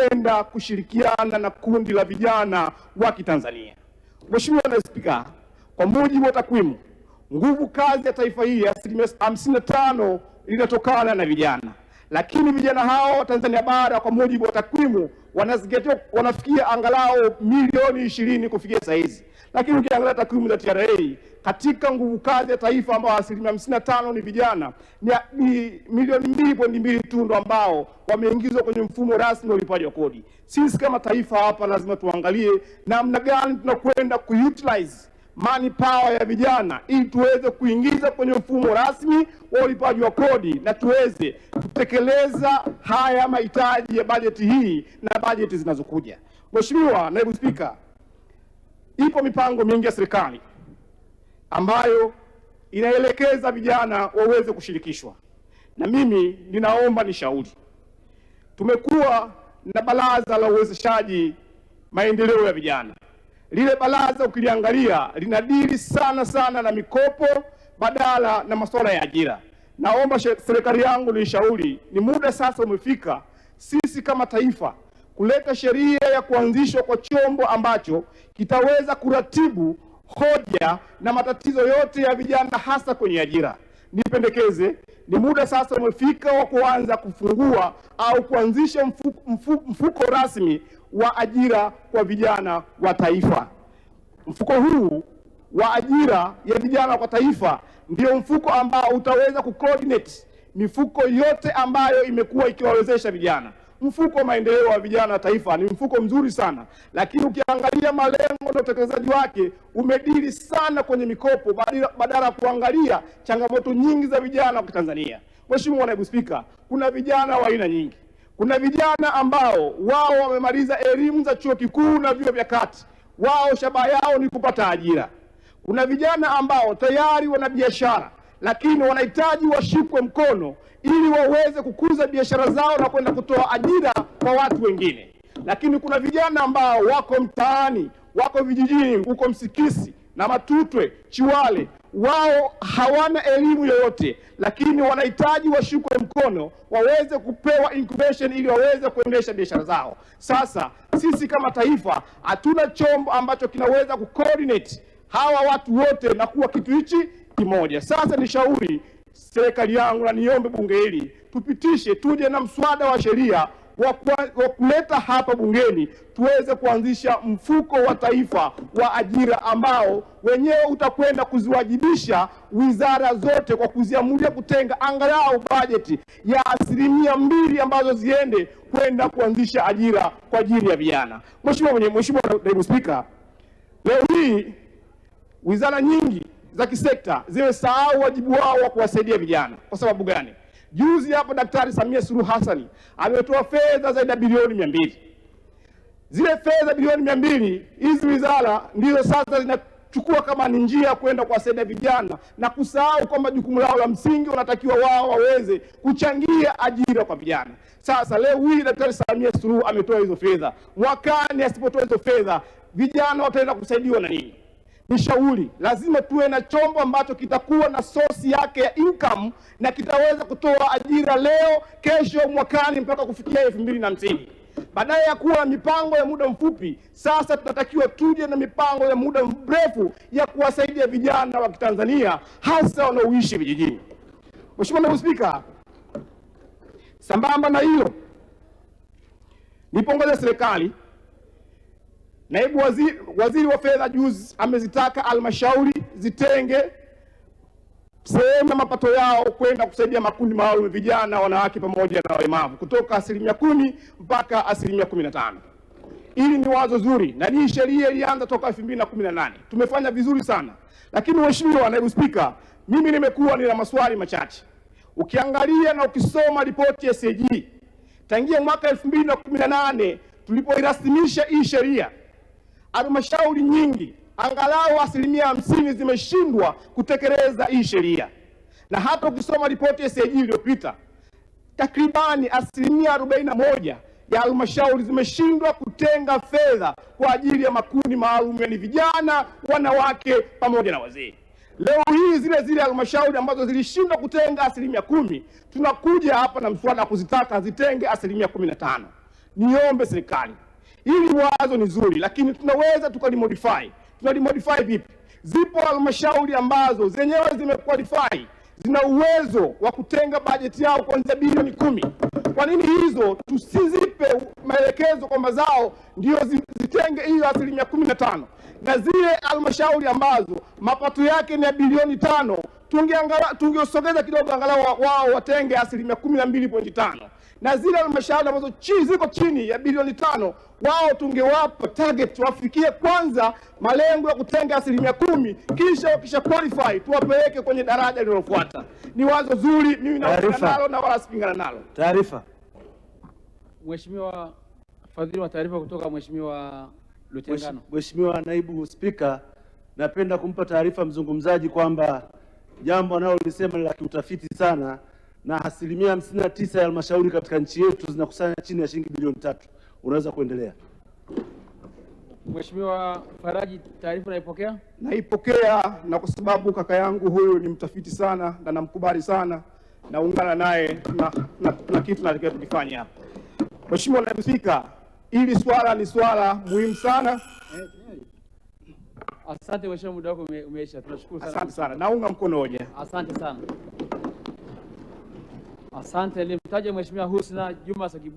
kwenda kushirikiana na kundi la vijana wa Kitanzania. Mheshimiwa Naibu Spika, kwa mujibu wa takwimu, nguvu kazi ya taifa hili 55% linatokana na vijana, lakini vijana hao wa Tanzania bara kwa mujibu wa takwimu wanafikia angalau milioni 20 kufikia saa hizi. Lakini ukiangalia takwimu za TRA, katika nguvu kazi ya taifa ambao 55% ni vijana, ni milioni 2.2 tu ndo ambao wameingizwa kwenye mfumo rasmi wa ulipaji wa kodi. Sisi kama taifa hapa lazima tuangalie namna gani tunakwenda kuutilize money power ya vijana ili tuweze kuingiza kwenye mfumo rasmi wa ulipaji wa kodi na tuweze kutekeleza haya mahitaji ya bajeti hii na bajeti zinazokuja. Mheshimiwa Naibu Spika, ipo mipango mingi ya serikali ambayo inaelekeza vijana waweze kushirikishwa, na mimi ninaomba nishauri. Tumekuwa na baraza la uwezeshaji maendeleo ya vijana. Lile baraza ukiliangalia linadili sana na mikopo badala na masuala ya ajira. Naomba serikali yangu nishauri, ni muda sasa umefika sisi kama taifa kuleta sheria ya kuanzishwa kwa chombo ambacho kitaweza kuratibu hoja na matatizo yote ya vijana hasa kwenye ajira. Nipendekeze, ni muda sasa umefika wa kuanza kufungua au kuanzisha mfuko rasmi wa ajira kwa vijana wa taifa. Mfuko huu wa ajira ya vijana kwa taifa ndio mfuko ambao utaweza kucoordinate mifuko yote ambayo imekuwa ikiwawezesha vijana. Mfuko wa maendeleo wa vijana wa taifa ni mfuko mzuri sana, lakini ukiangalia malengo na utekelezaji wake umedili sana kwenye mikopo badala ya kuangalia changamoto nyingi za vijana wa Tanzania. Mheshimiwa Naibu Spika, kuna vijana wa aina nyingi. Kuna vijana ambao wao wamemaliza elimu za chuo kikuu na vyuo vya kati, wao shabaha yao ni kupata ajira. Kuna vijana ambao tayari wana biashara lakini wanahitaji washikwe mkono ili waweze kukuza biashara zao na kwenda kutoa ajira kwa watu wengine. Lakini kuna vijana ambao wako mtaani, wako vijijini, huko Msikisi na Matutwe, Chiwale, wao hawana elimu yoyote lakini wanahitaji washikwe mkono waweze kupewa incubation ili waweze kuendesha biashara zao. Sasa sisi kama taifa hatuna chombo ambacho kinaweza kucoordinate hawa watu wote na kuwa kitu hichi kimoja. Sasa nishauri serikali yangu na niombe bunge hili tupitishe, tuje na mswada wa sheria wa kuleta hapa bungeni tuweze kuanzisha mfuko wa taifa wa ajira ambao wenyewe utakwenda kuziwajibisha wizara zote kwa kuziamulia kutenga angalau bajeti ya 2% ambazo ziende kwenda kuanzisha ajira kwa ajili ya vijana. Mheshimiwa Naibu Spika, leo hii wizara nyingi za kisekta zimesahau wajibu wao wa kuwasaidia vijana. Kwa sababu gani? Juzi hapo Daktari Samia Suluhu Hassan ametoa fedha zaidi ya bilioni 200. Zile fedha bilioni 200 hizi wizara ndizo sasa zinachukua kama ni njia ya kwenda kuwasaidia vijana na kusahau kwamba jukumu lao la msingi wanatakiwa wao waweze kuchangia ajira kwa vijana. Sasa leo hii Daktari Samia Suluhu ametoa hizo fedha. Mwakani asipotoa hizo fedha, vijana wataenda kusaidiwa na nini? Nishauri lazima tuwe na chombo ambacho kitakuwa na source yake ya income na kitaweza kutoa ajira leo, kesho, mwakani mpaka kufikia 2050. Badala ya kuwa mipango ya muda mfupi, sasa tunatakiwa tuje na mipango ya muda mrefu ya kuwasaidia vijana wa Kitanzania hasa wanaoishi vijijini. Mheshimiwa Naibu Spika, sambamba na hilo, nipongeze serikali. Naibu waziri wa fedha juzi amezitaka halmashauri zitenge sehemu ya mapato yao kwenda kusaidia makundi maalum ya vijana, wanawake pamoja na walemavu kutoka 10% mpaka 15%. Hili ni wazo zuri na hii sheria ilianza toka 2018. Tumefanya vizuri sana. Lakini Mheshimiwa Naibu Spika, mimi nimekuwa nina maswali machache. Ukiangalia na ukisoma ripoti ya CAG tangia mwaka 2018 tulipoirasimisha hii sheria, halmashauri nyingi angalau 50% zimeshindwa kutekeleza hii sheria. Na hata ukisoma ripoti ya CAG iliyopita, takribani 41% ya halmashauri zimeshindwa kutenga fedha kwa ajili ya makundi maalum, yani vijana, wanawake pamoja na wazee. Leo hii zile halmashauri ambazo zilishindwa kutenga 10%, tunakuja hapa na mswada kuzitaka zitenge 15%. Niombe serikali, hili wazo ni zuri, lakini tunaweza tukalimodify. Tunalimodify vipi? Zipo halmashauri ambazo zenyewe zimequalify, zina uwezo wa kutenga bajeti yao kuanzia bilioni 10. Kwa nini hizo tusizipe maelekezo kwamba zao ndio zitenge hiyo 15%, na zile halmashauri ambazo mapato yake ni ya bilioni 5 tungeosogeza kidogo, angalau wao watenge 12.5, na zile halmashauri ambazo ziko chini ya bilioni 5 wao tungewapa target wafikie kwanza malengo ya kutenga 10%, kisha wakisha qualify tuwapeleke kwenye daraja linalofuata. Ni wazo zuri, mimi naungana nalo na wala sipingana nalo. Taarifa. Mheshimiwa Fadhili, wa taarifa kutoka Mheshimiwa Lutengano. Mheshimiwa Naibu Spika, napenda kumpa taarifa mzungumzaji kwamba jambo analolisema ni la kiutafiti sana, na 59% ya halmashauri katika nchi yetu zinakusanya chini ya shilingi bilioni 3. Unaweza kuendelea. Mheshimiwa Faraji, taarifa naipokea? Naipokea, na kwa sababu kaka yangu huyu ni mtafiti sana na namkubali sana, naungana naye na kitu nataka tukifanya hapa. Mheshimiwa Naibu Spika, hili swala ni swala muhimu sana. Asante Mheshimiwa, muda wako umeisha. Tunashukuru sana. Asante sana. Naunga mkono hoja. Asante sana. Asante. Nilimtaja Mheshimiwa Husna Juma Sakibu.